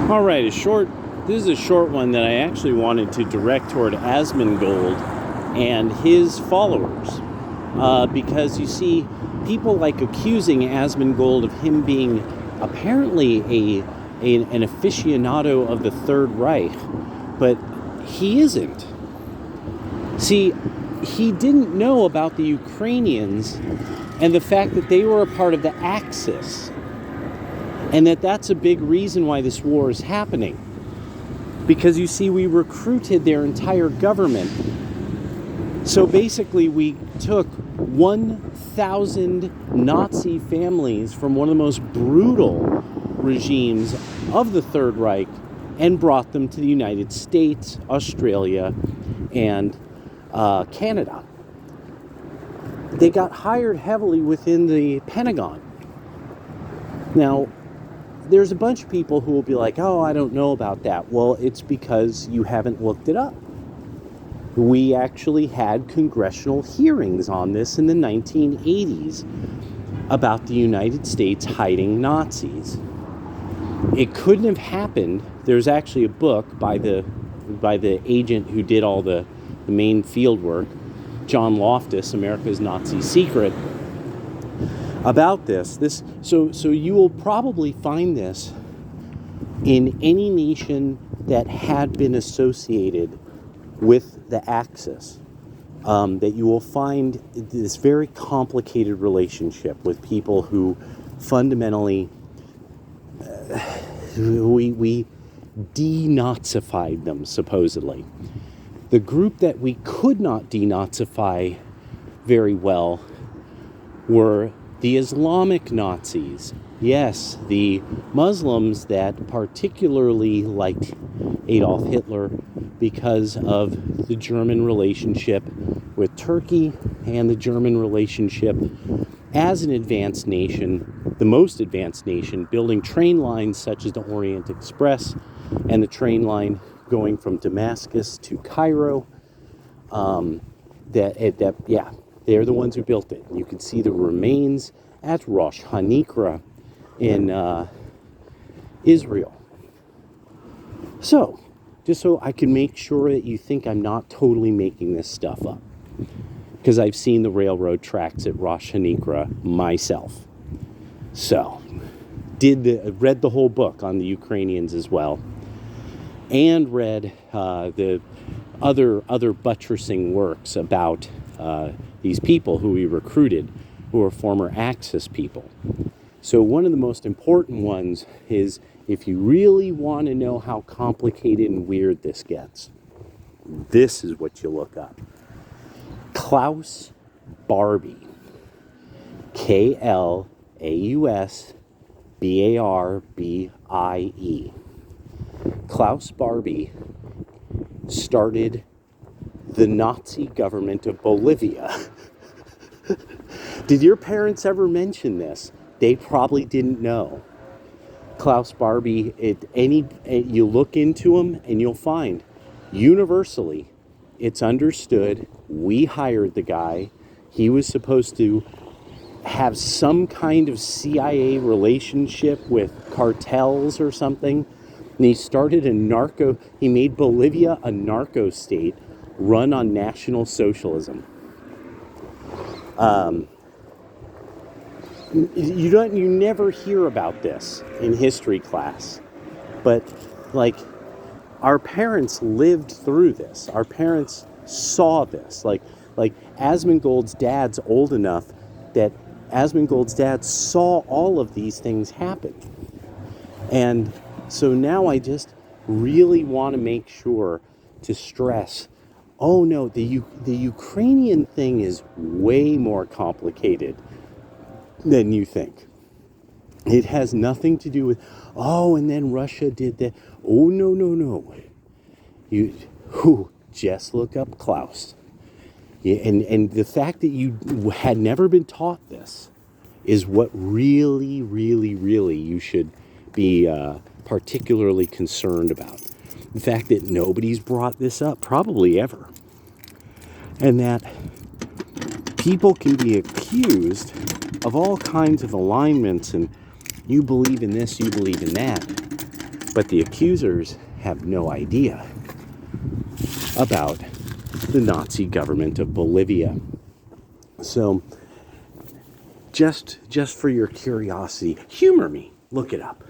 All right, this is a short one that I actually wanted to direct toward Asmongold and his followers. Because you see, people like accusing Asmongold of him being apparently an aficionado of the Third Reich, but he isn't. See, he didn't know about the Ukrainians and the fact that they were a part of the Axis, and that's a big reason why this war is happening. Because you see, we recruited their entire government. So basically, we took 1,000 Nazi families from one of the most brutal regimes of the Third Reich and brought them to the United States, Australia, and Canada. They got hired heavily within the Pentagon. Now, there's a bunch of people who will be like, oh, I don't know about that. Well, it's because you haven't looked it up. We actually had congressional hearings on this in the 1980s about the United States hiding Nazis. It couldn't have happened. There's actually a book by the agent who did all the main field work, John Loftus, America's Nazi Secret, about this. So you will probably find this in any nation that had been associated with the Axis, that you will find this very complicated relationship with people who fundamentally we denazified them, supposedly. The group that we could not denazify very well were the Islamic Nazis. Yes, the Muslims that particularly liked Adolf Hitler because of the German relationship with Turkey and the German relationship as an advanced nation, the most advanced nation, building train lines such as the Orient Express and the train line going from Damascus to Cairo. They're the ones who built it. You can see the remains at Rosh Hanikra in Israel. So, just so I can make sure that you think I'm not totally making this stuff up, because I've seen the railroad tracks at Rosh Hanikra myself. So, read the whole book on the Ukrainians as well, and read the other buttressing works about these people who we recruited, who are former Axis people. So one of the most important ones is, if you really want to know how complicated and weird this gets, this is what you look up. Klaus Barbie. Klausbarbie. Klaus Barbie started the Nazi government of Bolivia. Did your parents ever mention this? They probably didn't know. Klaus Barbie, you look into him and you'll find, universally, it's understood, we hired the guy. He was supposed to have some kind of CIA relationship with cartels or something. And he started he made Bolivia a narco state run on National Socialism. You never hear about this in history class, but our parents lived through this. Our parents saw this. Like Asmongold's dad's old enough that Asmongold's dad saw all of these things happen. And so now I just really want to make sure to stress, oh no, the Ukrainian thing is way more complicated than you think. It has nothing to do with, and then Russia did that. Oh, no. Just look up Klaus. Yeah, and the fact that you had never been taught this is what really, really, really you should be particularly concerned about. The fact that nobody's brought this up, probably ever. And that people can be accused of all kinds of alignments and you believe in this, you believe in that. But the accusers have no idea about the Nazi government of Bolivia. So, just for your curiosity, humor me. Look it up.